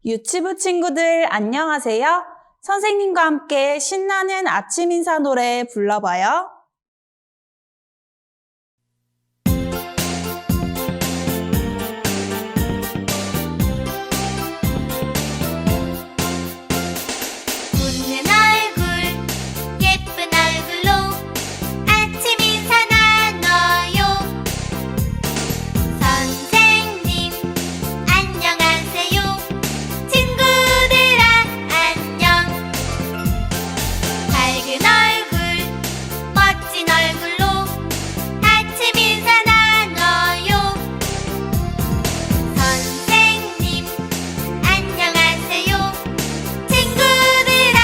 유치부 친구들 안녕하세요. 선생님과 함께 신나는 아침 인사 노래 불러봐요. 웃는 얼굴 예쁜 얼굴로 아침 인사 나눠요. 선생님 안녕하세요. 친구들아 안녕. 밝은 얼굴 멋진 얼굴로 아침 인사 나눠요. 선생님 안녕하세요. 친구들아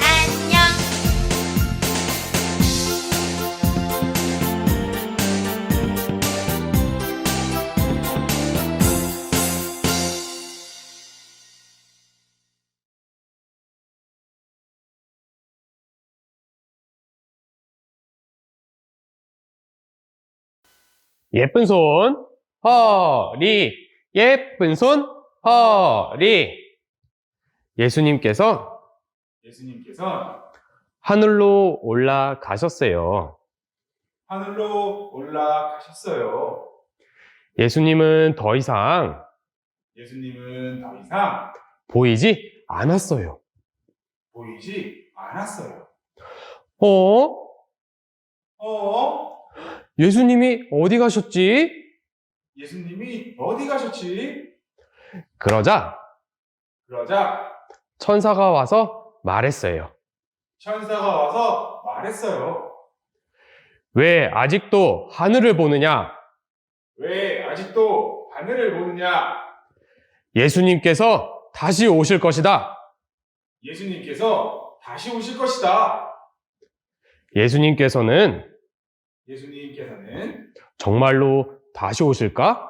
안녕. 예쁜 손, 허리, 예쁜 손, 허리. 예수님께서 하늘로 올라가셨어요. 하늘로 올라가셨어요. 예수님은 더 이상 예수님은 더 이상 보이지 않았어요. 보이지 않았어요. 어? 예수님이 어디 가셨지? 예수님이 어디 가셨지? 그러자 그러자 천사가 와서 말했어요. 천사가 와서 말했어요. 왜 아직도 하늘을 보느냐? 왜 아직도 하늘을 보느냐? 예수님께서 다시 오실 것이다. 예수님께서 다시 오실 것이다. 예수님께서는 정말로 다시 오실까?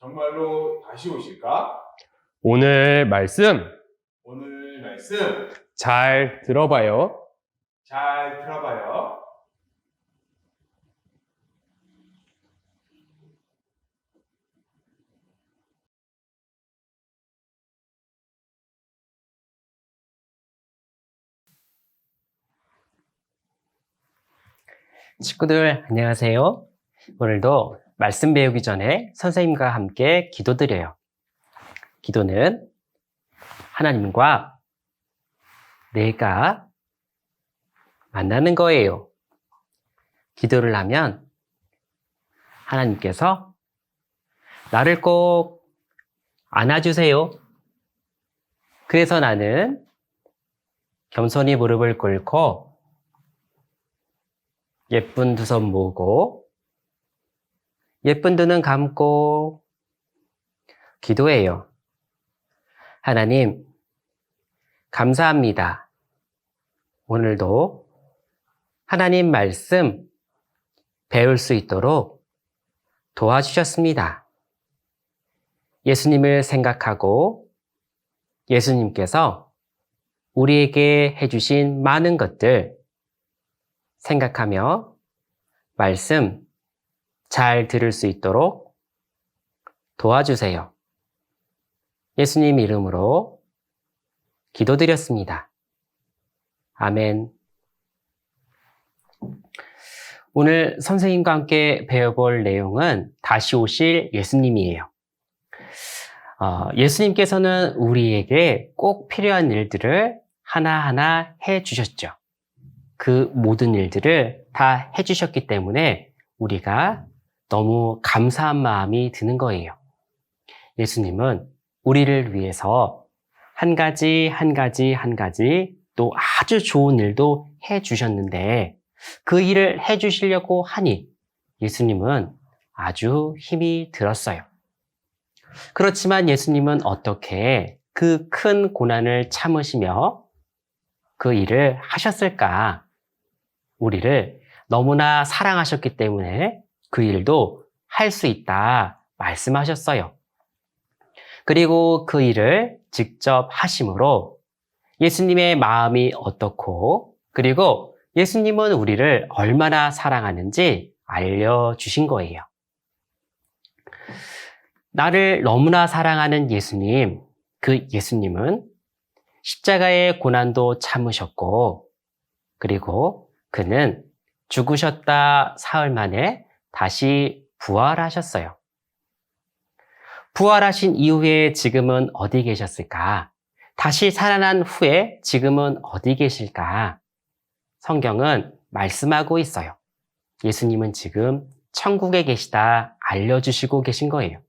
정말로 다시 오실까? 오늘 말씀 오늘 말씀 잘 들어봐요. 잘 들어봐요. 친구들 안녕하세요. 오늘도 말씀 배우기 전에 선생님과 함께 기도드려요. 기도는 하나님과 내가 만나는 거예요. 기도를 하면 하나님께서 나를 꼭 안아주세요. 그래서 나는 겸손히 무릎을 꿇고 예쁜 두 손 모으고 예쁜 두 눈 감고 기도해요. 하나님, 감사합니다. 오늘도 하나님 말씀 배울 수 있도록 도와주셨습니다. 예수님을 생각하고 예수님께서 우리에게 해주신 많은 것들 생각하며 말씀 잘 들을 수 있도록 도와주세요. 예수님 이름으로 기도드렸습니다. 아멘. 오늘 선생님과 함께 배워볼 내용은 다시 오실 예수님이에요. 예수님께서는 우리에게 꼭 필요한 일들을 하나하나 해주셨죠. 그 모든 일들을 다 해주셨기 때문에 우리가 너무 감사한 마음이 드는 거예요. 예수님은 우리를 위해서 한 가지 또 아주 좋은 일도 해주셨는데 그 일을 해주시려고 하니 예수님은 아주 힘이 들었어요. 그렇지만 예수님은 어떻게 그 큰 고난을 참으시며 그 일을 하셨을까? 우리를 너무나 사랑하셨기 때문에 그 일도 할 수 있다 말씀하셨어요. 그리고 그 일을 직접 하심으로 예수님의 마음이 어떻고 그리고 예수님은 우리를 얼마나 사랑하는지 알려주신 거예요. 나를 너무나 사랑하는 예수님, 그 예수님은 십자가의 고난도 참으셨고, 그리고 그는 죽으셨다 사흘 만에 다시 부활하셨어요. 부활하신 이후에 지금은 어디 계셨을까? 다시 살아난 후에 지금은 어디 계실까? 성경은 말씀하고 있어요. 예수님은 지금 천국에 계시다 알려주시고 계신 거예요.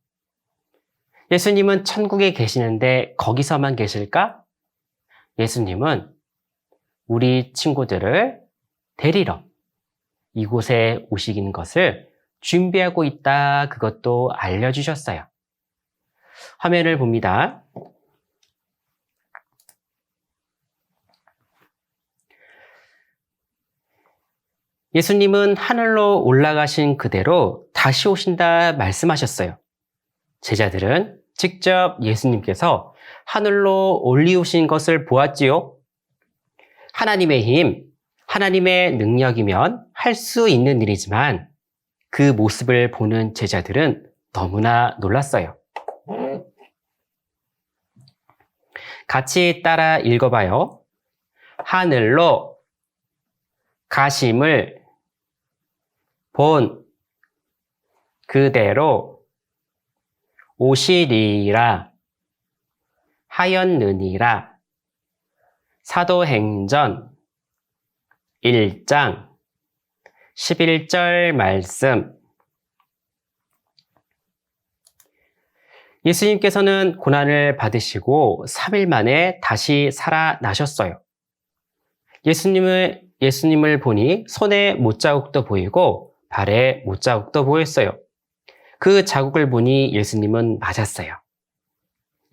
예수님은 천국에 계시는데 거기서만 계실까? 예수님은 우리 친구들을 데리러 이곳에 오시는 것을 준비하고 있다, 그것도 알려주셨어요. 화면을 봅니다. 예수님은 하늘로 올라가신 그대로 다시 오신다 말씀하셨어요. 제자들은 직접 예수님께서 하늘로 올리우신 것을 보았지요. 하나님의 힘, 하나님의 능력이면 할 수 있는 일이지만 그 모습을 보는 제자들은 너무나 놀랐어요. 같이 따라 읽어봐요. 하늘로 가심을 본 그대로 오시리라 하였느니라. 사도행전 1장 11절 말씀. 예수님께서는 고난을 받으시고 3일 만에 다시 살아나셨어요. 예수님을 보니 손에 못자국도 보이고 발에 못자국도 보였어요. 그 자국을 보니 예수님은 맞았어요.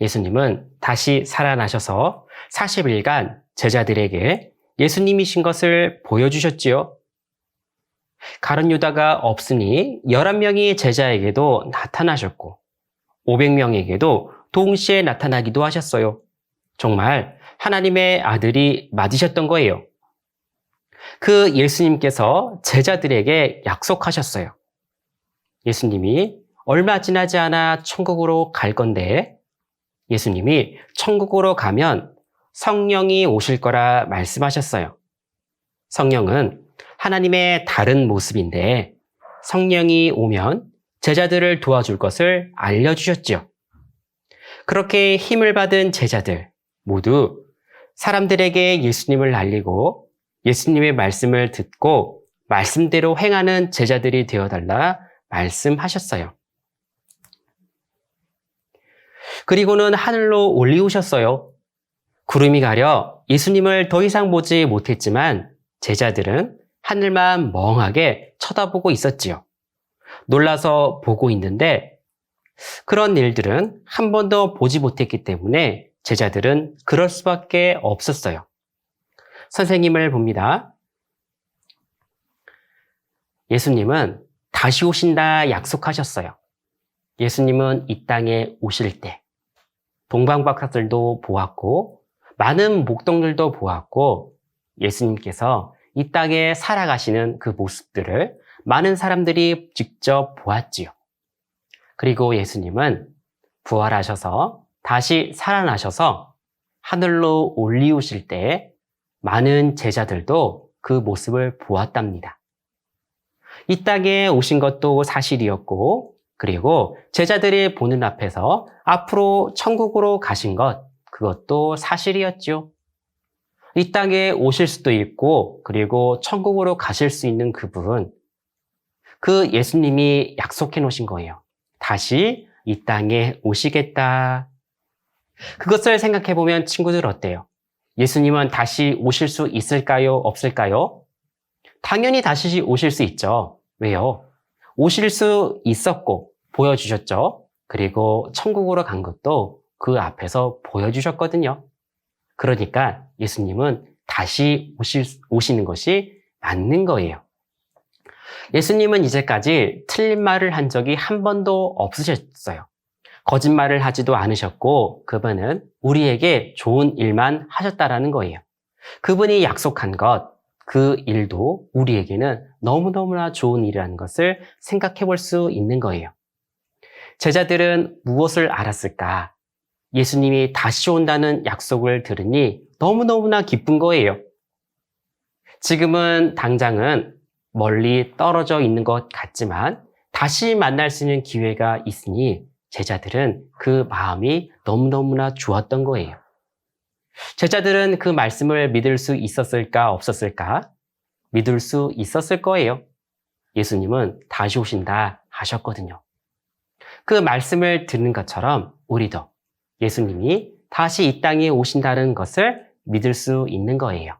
예수님은 다시 살아나셔서 40일간 제자들에게 예수님이신 것을 보여주셨지요. 가룟 유다가 없으니 11명이 제자에게도 나타나셨고 500명에게도 동시에 나타나기도 하셨어요. 정말 하나님의 아들이 맞으셨던 거예요. 그 예수님께서 제자들에게 약속하셨어요. 예수님이 얼마 지나지 않아 천국으로 갈 건데 예수님이 천국으로 가면 성령이 오실 거라 말씀하셨어요. 성령은 하나님의 다른 모습인데 성령이 오면 제자들을 도와줄 것을 알려주셨지요. 그렇게 힘을 받은 제자들 모두 사람들에게 예수님을 알리고 예수님의 말씀을 듣고 말씀대로 행하는 제자들이 되어달라 말씀하셨어요. 그리고는 하늘로 올리우셨어요. 구름이 가려 예수님을 더 이상 보지 못했지만 제자들은 하늘만 멍하게 쳐다보고 있었지요. 놀라서 보고 있는데 그런 일들은 한 번도 보지 못했기 때문에 제자들은 그럴 수밖에 없었어요. 선생님을 봅니다. 예수님은 다시 오신다 약속하셨어요. 예수님은 이 땅에 오실 때 동방박사들도 보았고 많은 목동들도 보았고 예수님께서 이 땅에 살아가시는 그 모습들을 많은 사람들이 직접 보았지요. 그리고 예수님은 부활하셔서 다시 살아나셔서 하늘로 올리우실 때 많은 제자들도 그 모습을 보았답니다. 이 땅에 오신 것도 사실이었고 그리고 제자들이 보는 앞에서 앞으로 천국으로 가신 것, 그것도 사실이었죠. 이 땅에 오실 수도 있고 그리고 천국으로 가실 수 있는 그분, 그 예수님이 약속해 놓으신 거예요. 다시 이 땅에 오시겠다. 그것을 생각해 보면 친구들 어때요? 예수님은 다시 오실 수 있을까요? 없을까요? 당연히 다시 오실 수 있죠. 왜요? 오실 수 있었고 보여주셨죠. 그리고 천국으로 간 것도 그 앞에서 보여주셨거든요. 그러니까 예수님은 다시 오시는 것이 맞는 거예요. 예수님은 이제까지 틀린 말을 한 적이 한 번도 없으셨어요. 거짓말을 하지도 않으셨고 그분은 우리에게 좋은 일만 하셨다라는 거예요. 그분이 약속한 것, 그 일도 우리에게는 너무너무나 좋은 일이라는 것을 생각해 볼 수 있는 거예요. 제자들은 무엇을 알았을까? 예수님이 다시 온다는 약속을 들으니 너무너무나 기쁜 거예요. 지금은 당장은 멀리 떨어져 있는 것 같지만 다시 만날 수 있는 기회가 있으니 제자들은 그 마음이 너무너무나 좋았던 거예요. 제자들은 그 말씀을 믿을 수 있었을까 없었을까? 믿을 수 있었을 거예요. 예수님은 다시 오신다 하셨거든요. 그 말씀을 듣는 것처럼 우리도 예수님이 다시 이 땅에 오신다는 것을 믿을 수 있는 거예요.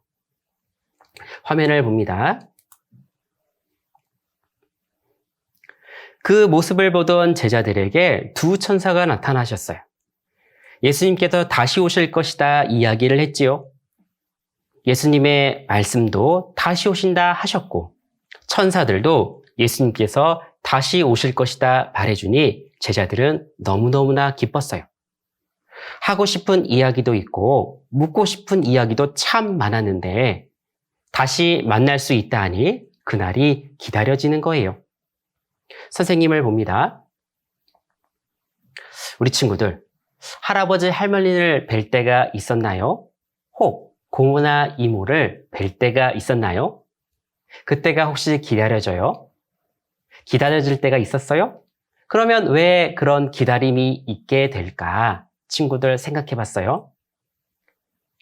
화면을 봅니다. 그 모습을 보던 제자들에게 두 천사가 나타나셨어요. 예수님께서 다시 오실 것이다 이야기를 했지요. 예수님의 말씀도 다시 오신다 하셨고 천사들도 예수님께서 다시 오실 것이다 말해주니 제자들은 너무너무나 기뻤어요. 하고 싶은 이야기도 있고 묻고 싶은 이야기도 참 많았는데 다시 만날 수 있다 하니 그날이 기다려지는 거예요. 선생님을 봅니다. 우리 친구들, 할아버지 할머니를 뵐 때가 있었나요? 혹 고모나 이모를 뵐 때가 있었나요? 그때가 혹시 기다려져요? 기다려질 때가 있었어요? 그러면 왜 그런 기다림이 있게 될까? 친구들 생각해 봤어요?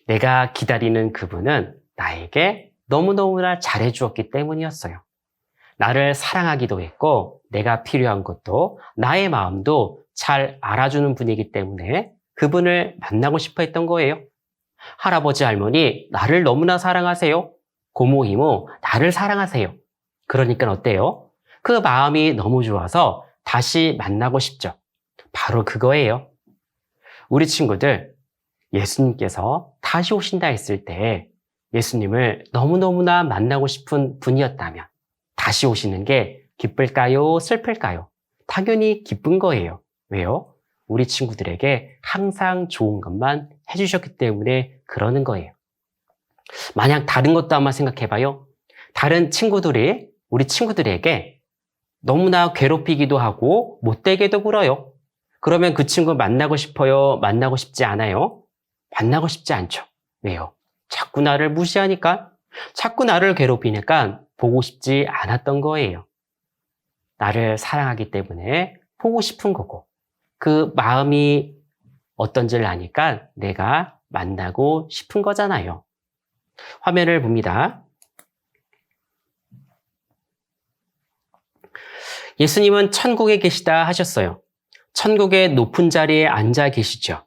내가 기다리는 그분은 나에게 너무너무나 잘해 주었기 때문이었어요. 나를 사랑하기도 했고 내가 필요한 것도 나의 마음도 잘 알아주는 분이기 때문에 그분을 만나고 싶어 했던 거예요. 할아버지 할머니 나를 너무나 사랑하세요. 고모 이모 나를 사랑하세요. 그러니까 어때요? 그 마음이 너무 좋아서 다시 만나고 싶죠. 바로 그거예요. 우리 친구들, 예수님께서 다시 오신다 했을 때 예수님을 너무너무나 만나고 싶은 분이었다면 다시 오시는 게 기쁠까요? 슬플까요? 당연히 기쁜 거예요. 왜요? 우리 친구들에게 항상 좋은 것만 해주셨기 때문에 그러는 거예요. 만약 다른 것도 한번 생각해봐요. 다른 친구들이 우리 친구들에게 너무나 괴롭히기도 하고 못되게도 굴어요. 그러면 그 친구 만나고 싶어요? 만나고 싶지 않아요? 만나고 싶지 않죠. 왜요? 자꾸 나를 무시하니까, 자꾸 나를 괴롭히니까 보고 싶지 않았던 거예요. 나를 사랑하기 때문에 보고 싶은 거고, 그 마음이 어떤지를 아니까 내가 만나고 싶은 거잖아요. 화면을 봅니다. 예수님은 천국에 계시다 하셨어요. 천국의 높은 자리에 앉아 계시죠.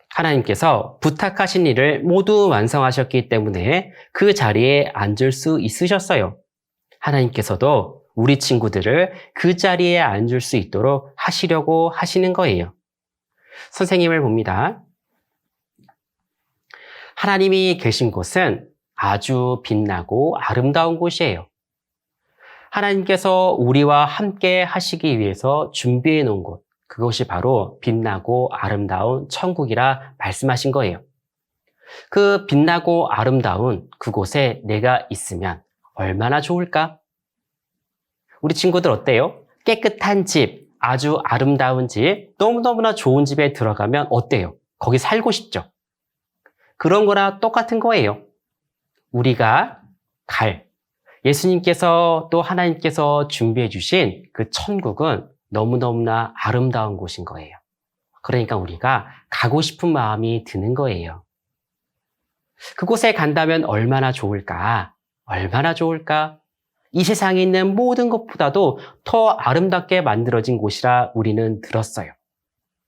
하나님께서 부탁하신 일을 모두 완성하셨기 때문에 그 자리에 앉을 수 있으셨어요. 하나님께서도 우리 친구들을 그 자리에 앉을 수 있도록 하시려고 하시는 거예요. 선생님을 봅니다. 하나님이 계신 곳은 아주 빛나고 아름다운 곳이에요. 하나님께서 우리와 함께 하시기 위해서 준비해 놓은 곳, 그것이 바로 빛나고 아름다운 천국이라 말씀하신 거예요. 그 빛나고 아름다운 그곳에 내가 있으면 얼마나 좋을까? 우리 친구들 어때요? 깨끗한 집, 아주 아름다운 집, 너무너무나 좋은 집에 들어가면 어때요? 거기 살고 싶죠? 그런 거랑 똑같은 거예요. 우리가 예수님께서 또 하나님께서 준비해 주신 그 천국은 너무너무나 아름다운 곳인 거예요. 그러니까 우리가 가고 싶은 마음이 드는 거예요. 그곳에 간다면 얼마나 좋을까? 얼마나 좋을까? 이 세상에 있는 모든 것보다도 더 아름답게 만들어진 곳이라 우리는 들었어요.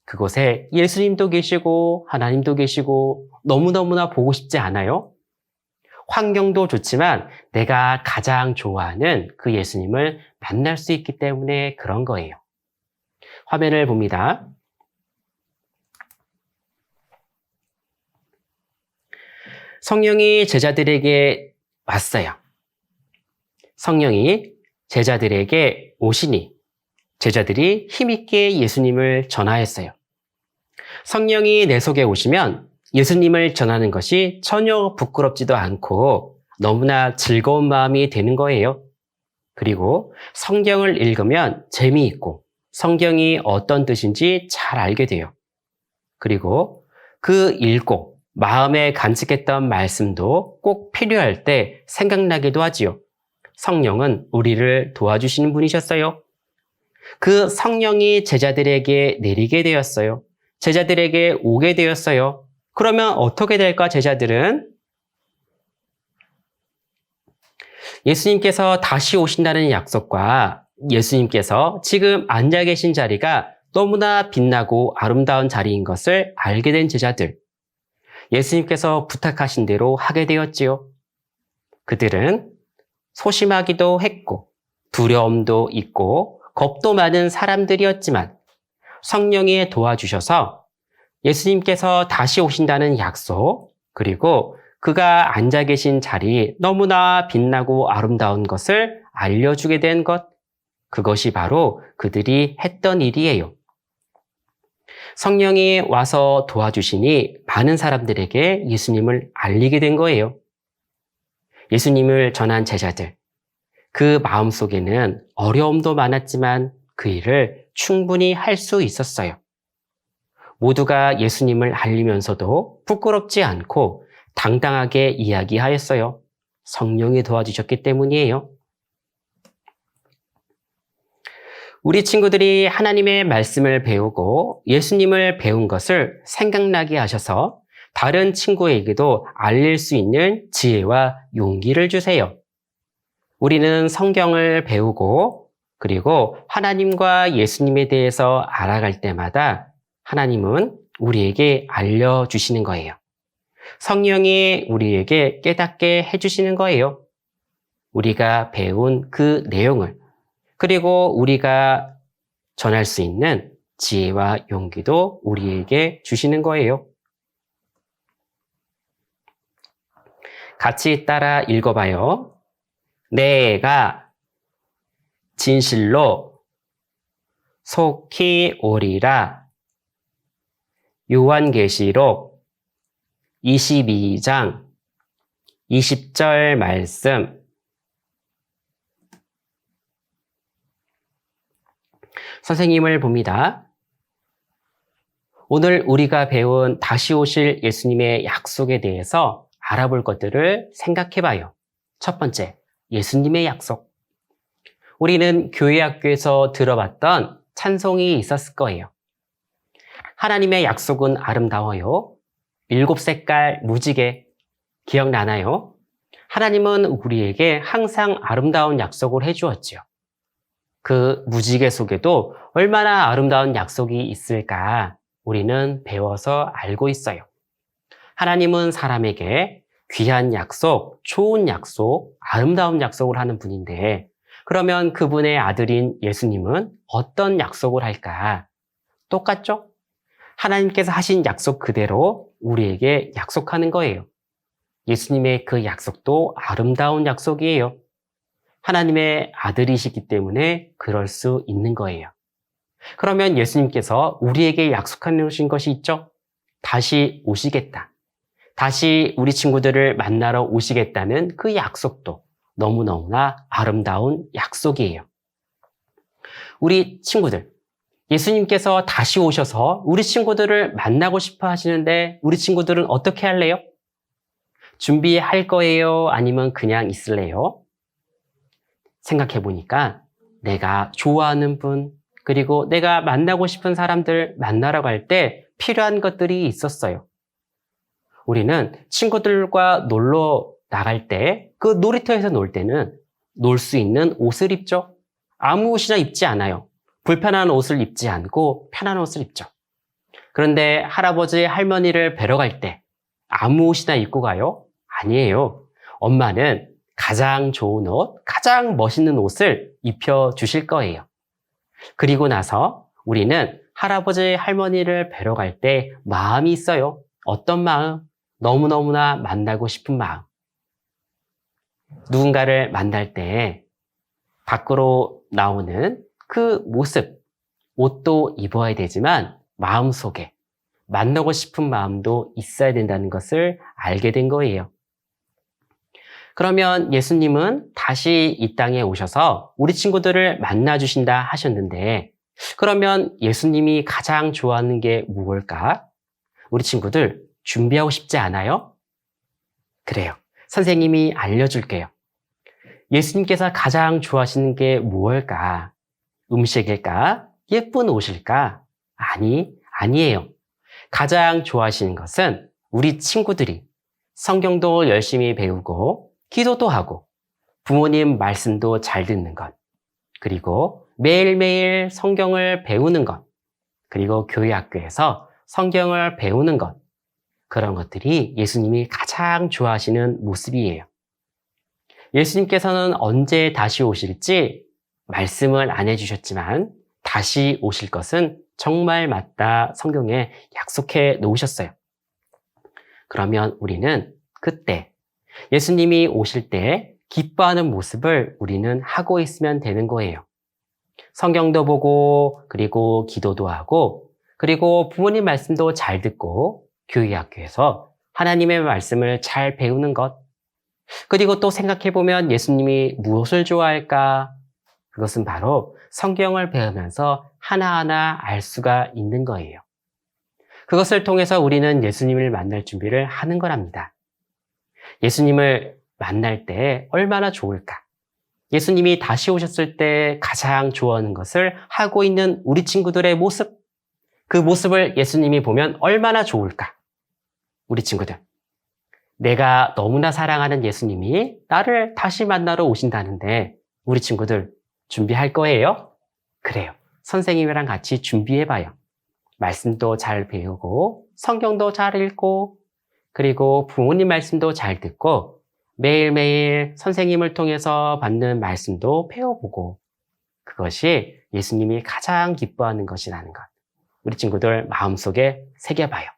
그곳에 예수님도 계시고 하나님도 계시고 너무너무나 보고 싶지 않아요? 환경도 좋지만 내가 가장 좋아하는 그 예수님을 만날 수 있기 때문에 그런 거예요. 화면을 봅니다. 성령이 제자들에게 왔어요. 성령이 제자들에게 오시니 제자들이 힘있게 예수님을 전하였어요. 성령이 내 속에 오시면 예수님을 전하는 것이 전혀 부끄럽지도 않고 너무나 즐거운 마음이 되는 거예요. 그리고 성경을 읽으면 재미있고 성경이 어떤 뜻인지 잘 알게 돼요. 그리고 그 읽고 마음에 간직했던 말씀도 꼭 필요할 때 생각나기도 하지요. 성령은 우리를 도와주시는 분이셨어요. 그 성령이 제자들에게 내리게 되었어요. 제자들에게 오게 되었어요. 그러면 어떻게 될까, 제자들은? 예수님께서 다시 오신다는 약속과 예수님께서 지금 앉아 계신 자리가 너무나 빛나고 아름다운 자리인 것을 알게 된 제자들. 예수님께서 부탁하신 대로 하게 되었지요. 그들은 소심하기도 했고 두려움도 있고 겁도 많은 사람들이었지만 성령이 도와주셔서 예수님께서 다시 오신다는 약속, 그리고 그가 앉아 계신 자리 너무나 빛나고 아름다운 것을 알려주게 된 것, 그것이 바로 그들이 했던 일이에요. 성령이 와서 도와주시니 많은 사람들에게 예수님을 알리게 된 거예요. 예수님을 전한 제자들, 그 마음속에는 어려움도 많았지만 그 일을 충분히 할 수 있었어요. 모두가 예수님을 알리면서도 부끄럽지 않고 당당하게 이야기하였어요. 성령이 도와주셨기 때문이에요. 우리 친구들이 하나님의 말씀을 배우고 예수님을 배운 것을 생각나게 하셔서 다른 친구에게도 알릴 수 있는 지혜와 용기를 주세요. 우리는 성경을 배우고 그리고 하나님과 예수님에 대해서 알아갈 때마다 하나님은 우리에게 알려주시는 거예요. 성령이 우리에게 깨닫게 해주시는 거예요. 우리가 배운 그 내용을, 그리고 우리가 전할 수 있는 지혜와 용기도 우리에게 주시는 거예요. 같이 따라 읽어봐요. 내가 진실로 속히 오리라. 요한계시록 22장 20절 말씀. 선생님을 봅니다. 오늘 우리가 배운 다시 오실 예수님의 약속에 대해서 알아볼 것들을 생각해 봐요. 첫 번째, 예수님의 약속. 우리는 교회 학교에서 들어봤던 찬송이 있었을 거예요. 하나님의 약속은 아름다워요. 7색깔 무지개 기억나나요? 하나님은 우리에게 항상 아름다운 약속을 해주었지요. 그 무지개 속에도 얼마나 아름다운 약속이 있을까 우리는 배워서 알고 있어요. 하나님은 사람에게 귀한 약속, 좋은 약속, 아름다운 약속을 하는 분인데, 그러면 그분의 아들인 예수님은 어떤 약속을 할까? 똑같죠? 하나님께서 하신 약속 그대로 우리에게 약속하는 거예요. 예수님의 그 약속도 아름다운 약속이에요. 하나님의 아들이시기 때문에 그럴 수 있는 거예요. 그러면 예수님께서 우리에게 약속하신 것이 있죠? 다시 오시겠다. 다시 우리 친구들을 만나러 오시겠다는 그 약속도 너무너무나 아름다운 약속이에요. 우리 친구들, 예수님께서 다시 오셔서 우리 친구들을 만나고 싶어 하시는데 우리 친구들은 어떻게 할래요? 준비할 거예요? 아니면 그냥 있을래요? 생각해 보니까 내가 좋아하는 분, 그리고 내가 만나고 싶은 사람들 만나러 갈 때 필요한 것들이 있었어요. 우리는 친구들과 놀러 나갈 때 그 놀이터에서 놀 때는 놀 수 있는 옷을 입죠. 아무 옷이나 입지 않아요. 불편한 옷을 입지 않고 편한 옷을 입죠. 그런데 할아버지, 할머니를 뵈러 갈 때 아무 옷이나 입고 가요? 아니에요. 엄마는 가장 좋은 옷, 가장 멋있는 옷을 입혀주실 거예요. 그리고 나서 우리는 할아버지, 할머니를 뵈러 갈 때 마음이 있어요. 어떤 마음? 너무너무나 만나고 싶은 마음. 누군가를 만날 때 밖으로 나오는 그 모습, 옷도 입어야 되지만 마음속에 만나고 싶은 마음도 있어야 된다는 것을 알게 된 거예요. 그러면 예수님은 다시 이 땅에 오셔서 우리 친구들을 만나주신다 하셨는데, 그러면 예수님이 가장 좋아하는 게 무엇일까? 우리 친구들 준비하고 싶지 않아요? 그래요. 선생님이 알려줄게요. 예수님께서 가장 좋아하시는 게 무엇일까? 음식일까? 예쁜 옷일까? 아니에요. 가장 좋아하시는 것은 우리 친구들이 성경도 열심히 배우고 기도도 하고 부모님 말씀도 잘 듣는 것, 그리고 매일매일 성경을 배우는 것, 그리고 교회 학교에서 성경을 배우는 것, 그런 것들이 예수님이 가장 좋아하시는 모습이에요. 예수님께서는 언제 다시 오실지 말씀을 안 해주셨지만 다시 오실 것은 정말 맞다 성경에 약속해 놓으셨어요. 그러면 우리는 그때 예수님이 오실 때 기뻐하는 모습을 우리는 하고 있으면 되는 거예요. 성경도 보고 그리고 기도도 하고 그리고 부모님 말씀도 잘 듣고 교회 학교에서 하나님의 말씀을 잘 배우는 것, 그리고 또 생각해보면 예수님이 무엇을 좋아할까? 그것은 바로 성경을 배우면서 하나하나 알 수가 있는 거예요. 그것을 통해서 우리는 예수님을 만날 준비를 하는 거랍니다. 예수님을 만날 때 얼마나 좋을까? 예수님이 다시 오셨을 때 가장 좋아하는 것을 하고 있는 우리 친구들의 모습, 그 모습을 예수님이 보면 얼마나 좋을까? 우리 친구들, 내가 너무나 사랑하는 예수님이 나를 다시 만나러 오신다는데 우리 친구들 준비할 거예요? 그래요. 선생님이랑 같이 준비해봐요. 말씀도 잘 배우고 성경도 잘 읽고 그리고 부모님 말씀도 잘 듣고 매일매일 선생님을 통해서 받는 말씀도 배워보고, 그것이 예수님이 가장 기뻐하는 것이라는 것, 우리 친구들 마음속에 새겨봐요.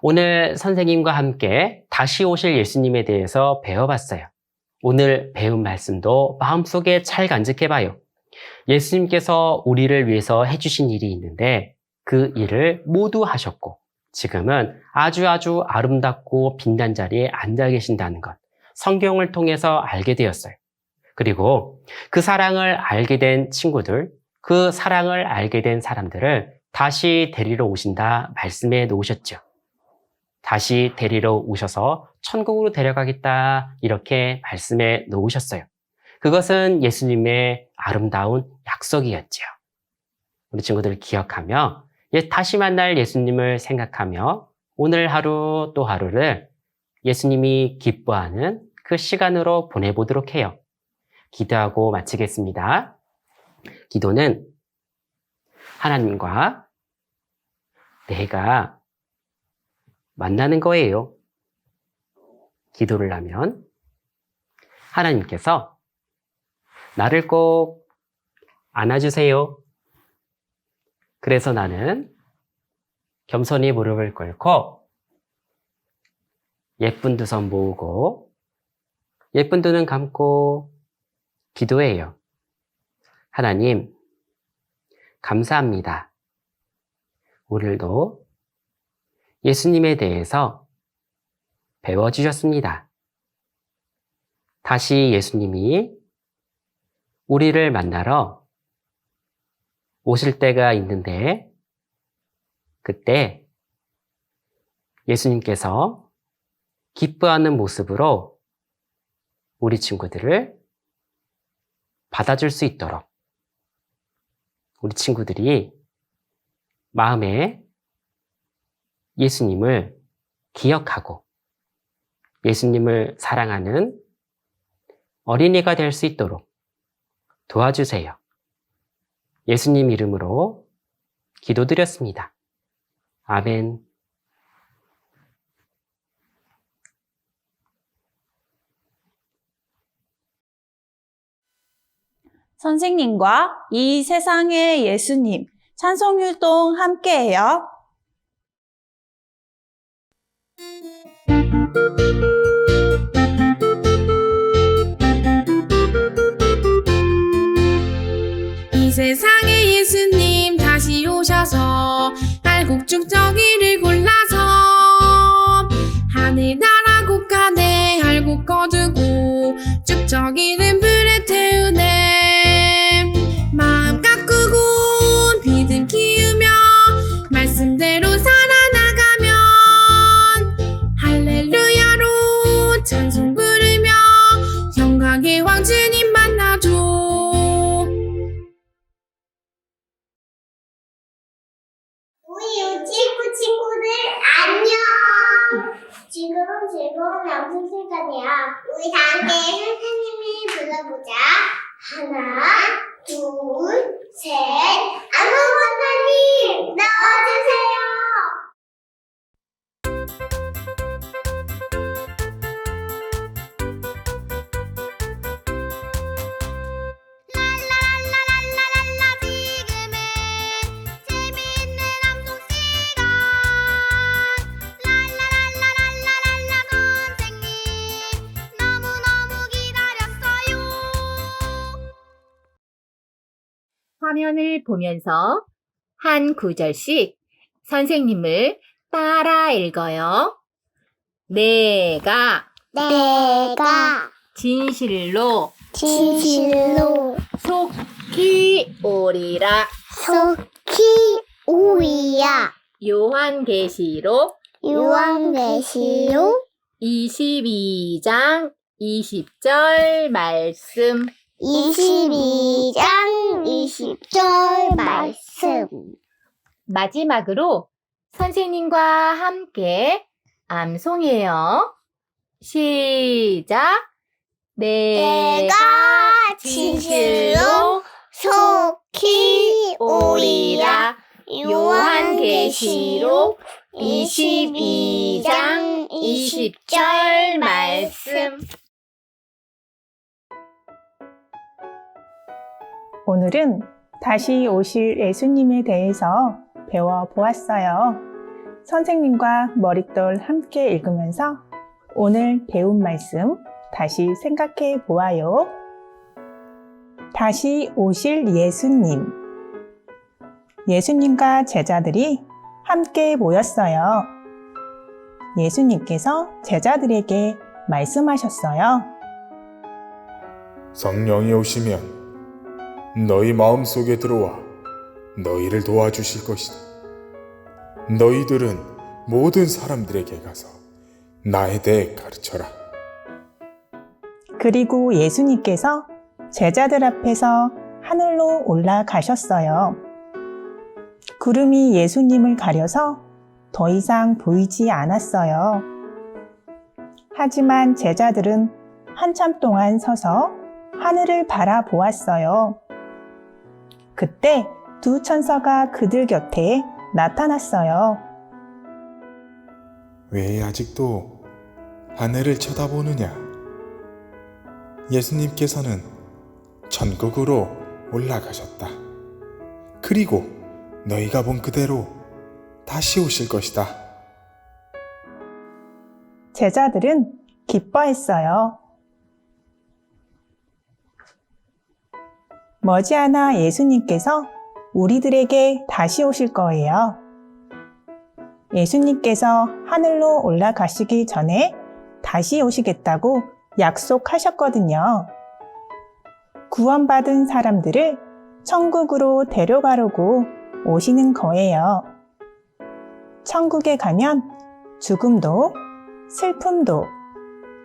오늘 선생님과 함께 다시 오실 예수님에 대해서 배워봤어요. 오늘 배운 말씀도 마음속에 잘 간직해봐요. 예수님께서 우리를 위해서 해주신 일이 있는데 그 일을 모두 하셨고 지금은 아주 아름답고 빛난 자리에 앉아 계신다는 것, 성경을 통해서 알게 되었어요. 그리고 그 사랑을 알게 된 친구들, 그 사랑을 알게 된 사람들을 다시 데리러 오신다 말씀해 놓으셨죠. 다시 데리러 오셔서 천국으로 데려가겠다 이렇게 말씀해 놓으셨어요. 그것은 예수님의 아름다운 약속이었죠. 우리 친구들 기억하며 다시 만날 예수님을 생각하며 오늘 하루 또 하루를 예수님이 기뻐하는 그 시간으로 보내보도록 해요. 기도하고 마치겠습니다. 기도는 하나님과 내가 만나는 거예요. 기도를 하면 하나님께서 나를 꼭 안아주세요. 그래서 나는 겸손히 무릎을 꿇고 예쁜 두 손 모으고 예쁜 두 눈 감고 기도해요. 하나님, 감사합니다. 오늘도 예수님에 대해서 배워주셨습니다. 다시 예수님이 우리를 만나러 오실 때가 있는데 그때 예수님께서 기뻐하는 모습으로 우리 친구들을 받아줄 수 있도록 우리 친구들이 마음에 예수님을 기억하고 예수님을 사랑하는 어린이가 될 수 있도록 도와주세요. 예수님 이름으로 기도드렸습니다. 아멘. 선생님과 이 세상의 예수님 찬송율동 함께해요. 이 세상에 예수님 다시 오셔서 알곡죽 저기를 골라서 하늘나라 곳간에 알곡 거두고 쭉저기는 불에 태우네. 마음 가꾸고 믿음 키우며 말씀대로 살아나가 지금은 즐거운 연습 시간이야. 우리 다 함께 선생님이 불러보자. 하나, 둘, 셋. 안녕 선생님, 나와주세요. 랄랄랄랄랄랄라 지금은 재미있는 암송 시간. 랄랄랄랄랄랄라 선생님 너무너무 기다렸어요. 화면을 보면서 한 구절씩 선생님을 따라 읽어요. 내가 진실로 속히 오리라. 속히 오리야. 요한계시록 22장 20절 말씀. 22장 20절 말씀. 마지막으로 선생님과 함께 암송해요. 시작. 내가 진실로 속히 오리라. 요한계시록 22장 20절 말씀. 오늘은 다시 오실 예수님에 대해서 배워보았어요. 선생님과 머릿돌 함께 읽으면서 오늘 배운 말씀 다시 생각해 보아요. 다시 오실 예수님. 예수님과 제자들이 함께 모였어요. 예수님께서 제자들에게 말씀하셨어요. 성령이 오시면 너희 마음속에 들어와 너희를 도와주실 것이다. 너희들은 모든 사람들에게 가서 나에 대해 가르쳐라. 그리고 예수님께서 제자들 앞에서 하늘로 올라가셨어요. 구름이 예수님을 가려서 더 이상 보이지 않았어요. 하지만 제자들은 한참 동안 서서 하늘을 바라보았어요. 그때 두 천사가 그들 곁에 나타났어요. 왜 아직도 하늘을 쳐다보느냐? 예수님께서는 천국으로 올라가셨다. 그리고 너희가 본 그대로 다시 오실 것이다. 제자들은 기뻐했어요. 머지않아 예수님께서 우리들에게 다시 오실 거예요. 예수님께서 하늘로 올라가시기 전에 다시 오시겠다고 약속하셨거든요. 구원받은 사람들을 천국으로 데려가려고 오시는 거예요. 천국에 가면 죽음도, 슬픔도,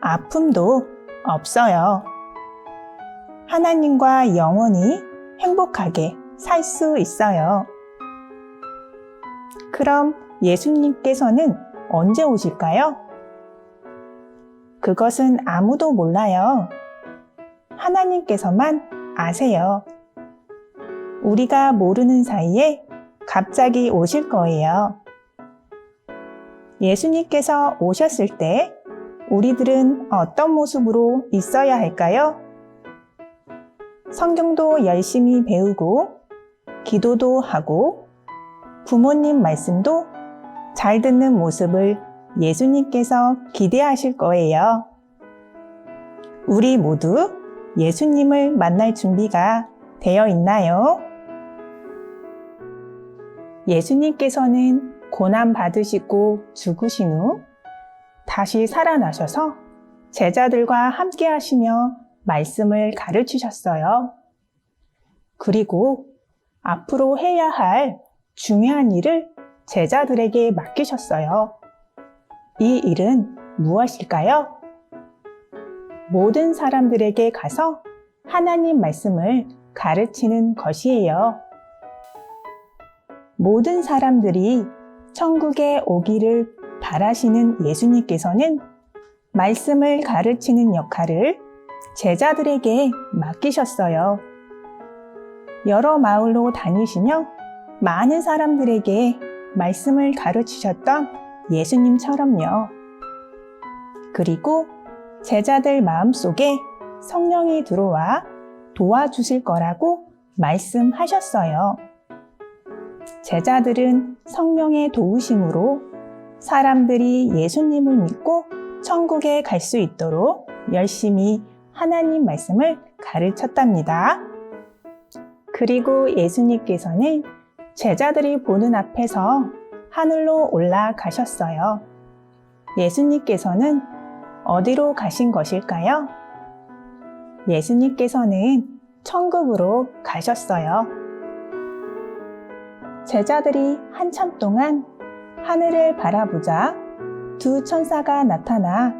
아픔도 없어요. 하나님과 영원히 행복하게 살 수 있어요. 그럼 예수님께서는 언제 오실까요? 그것은 아무도 몰라요. 하나님께서만 아세요. 우리가 모르는 사이에 갑자기 오실 거예요. 예수님께서 오셨을 때 우리들은 어떤 모습으로 있어야 할까요? 성경도 열심히 배우고 기도도 하고 부모님 말씀도 잘 듣는 모습을 예수님께서 기대하실 거예요. 우리 모두 예수님을 만날 준비가 되어 있나요? 예수님께서는 고난 받으시고 죽으신 후 다시 살아나셔서 제자들과 함께 하시며 말씀을 가르치셨어요. 그리고 앞으로 해야 할 중요한 일을 제자들에게 맡기셨어요. 이 일은 무엇일까요? 모든 사람들에게 가서 하나님 말씀을 가르치는 것이에요. 모든 사람들이 천국에 오기를 바라시는 예수님께서는 말씀을 가르치는 역할을 제자들에게 맡기셨어요. 여러 마을로 다니시며 많은 사람들에게 말씀을 가르치셨던 예수님처럼요. 그리고 제자들 마음속에 성령이 들어와 도와주실 거라고 말씀하셨어요. 제자들은 성령의 도우심으로 사람들이 예수님을 믿고 천국에 갈 수 있도록 열심히 하나님 말씀을 가르쳤답니다. 그리고 예수님께서는 제자들이 보는 앞에서 하늘로 올라가셨어요. 예수님께서는 어디로 가신 것일까요? 예수님께서는 천국으로 가셨어요. 제자들이 한참 동안 하늘을 바라보자 두 천사가 나타나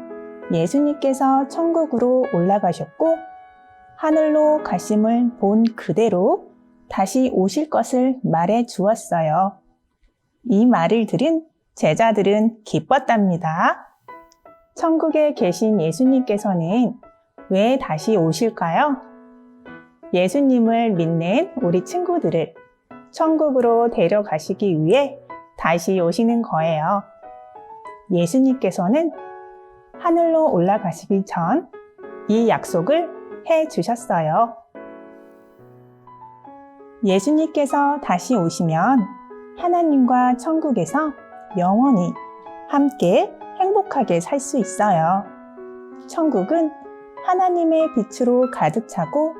예수님께서 천국으로 올라가셨고 하늘로 가심을 본 그대로 다시 오실 것을 말해 주었어요. 이 말을 들은 제자들은 기뻤답니다. 천국에 계신 예수님께서는 왜 다시 오실까요? 예수님을 믿는 우리 친구들을 천국으로 데려가시기 위해 다시 오시는 거예요. 예수님께서는 하늘로 올라가시기 전 이 약속을 해 주셨어요. 예수님께서 다시 오시면 하나님과 천국에서 영원히 함께 행복하게 살 수 있어요. 천국은 하나님의 빛으로 가득 차고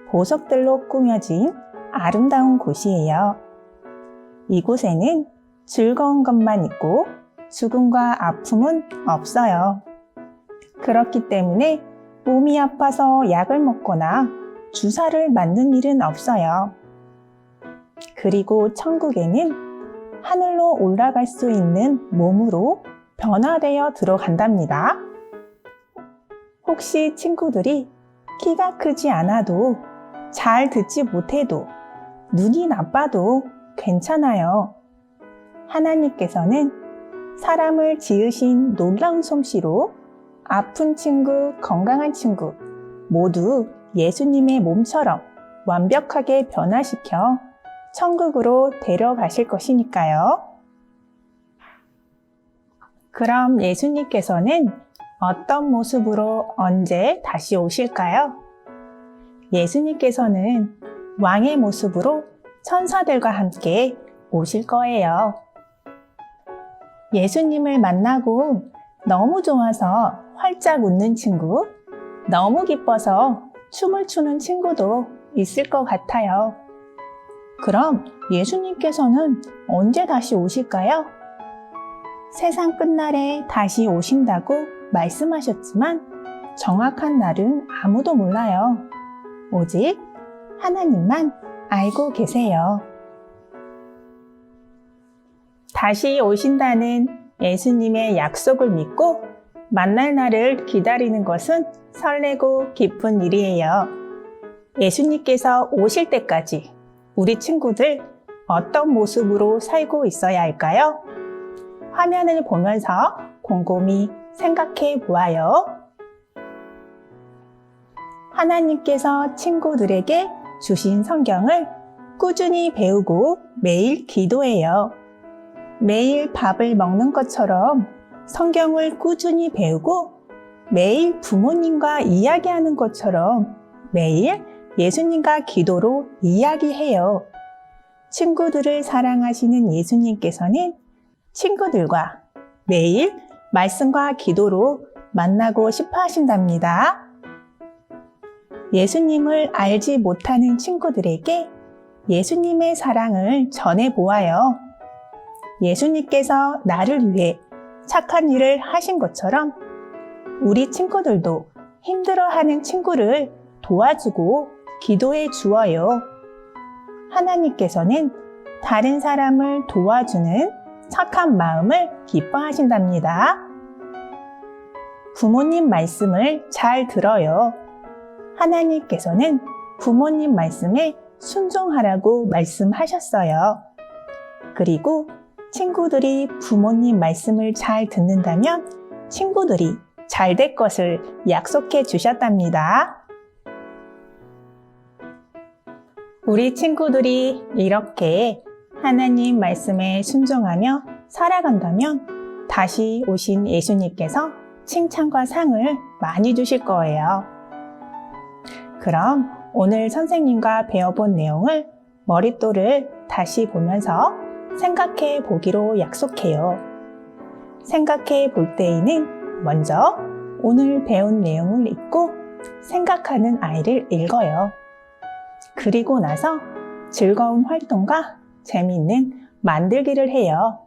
보석들로 꾸며진 아름다운 곳이에요. 이곳에는 즐거운 것만 있고 죽음과 아픔은 없어요. 그렇기 때문에 몸이 아파서 약을 먹거나 주사를 맞는 일은 없어요. 그리고 천국에는 하늘로 올라갈 수 있는 몸으로 변화되어 들어간답니다. 혹시 친구들이 키가 크지 않아도 잘 듣지 못해도 눈이 나빠도 괜찮아요. 하나님께서는 사람을 지으신 놀라운 솜씨로 아픈 친구, 건강한 친구 모두 예수님의 몸처럼 완벽하게 변화시켜 천국으로 데려가실 것이니까요. 그럼 예수님께서는 어떤 모습으로 언제 다시 오실까요? 예수님께서는 왕의 모습으로 천사들과 함께 오실 거예요. 예수님을 만나고 너무 좋아서 활짝 웃는 친구, 너무 기뻐서 춤을 추는 친구도 있을 것 같아요. 그럼 예수님께서는 언제 다시 오실까요? 세상 끝날에 다시 오신다고 말씀하셨지만 정확한 날은 아무도 몰라요. 오직 하나님만 알고 계세요. 다시 오신다는 예수님의 약속을 믿고 만날 날을 기다리는 것은 설레고 기쁜 일이에요. 예수님께서 오실 때까지 우리 친구들 어떤 모습으로 살고 있어야 할까요? 화면을 보면서 곰곰이 생각해 보아요. 하나님께서 친구들에게 주신 성경을 꾸준히 배우고 매일 기도해요. 매일 밥을 먹는 것처럼 성경을 꾸준히 배우고 매일 부모님과 이야기하는 것처럼 매일 예수님과 기도로 이야기해요. 친구들을 사랑하시는 예수님께서는 친구들과 매일 말씀과 기도로 만나고 싶어 하신답니다. 예수님을 알지 못하는 친구들에게 예수님의 사랑을 전해 보아요. 예수님께서 나를 위해 착한 일을 하신 것처럼 우리 친구들도 힘들어하는 친구를 도와주고 기도해 주어요. 하나님께서는 다른 사람을 도와주는 착한 마음을 기뻐하신답니다. 부모님 말씀을 잘 들어요. 하나님께서는 부모님 말씀에 순종하라고 말씀하셨어요. 그리고 친구들이 부모님 말씀을 잘 듣는다면 친구들이 잘 될 것을 약속해 주셨답니다. 우리 친구들이 이렇게 하나님 말씀에 순종하며 살아간다면 다시 오신 예수님께서 칭찬과 상을 많이 주실 거예요. 그럼 오늘 선생님과 배워본 내용을 머릿돌을 다시 보면서 생각해 보기로 약속해요. 생각해 볼 때에는 먼저 오늘 배운 내용을 읽고 생각하는 아이를 읽어요. 그리고 나서 즐거운 활동과 재미있는 만들기를 해요.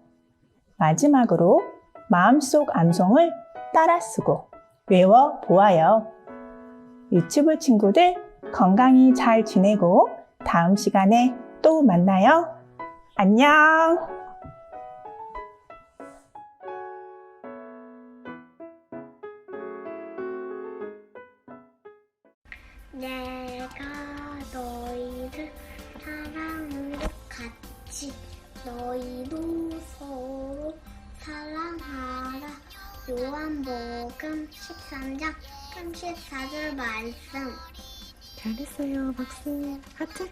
마지막으로 마음속 암송을 따라 쓰고 외워 보아요. 유치부 친구들 건강히 잘 지내고 다음 시간에 또 만나요. 안녕! 내가 너희를 사랑으로 같이 너희도 서로 사랑하라. 요한복음 13장 34절 말씀. 잘했어요. 박수. 하트.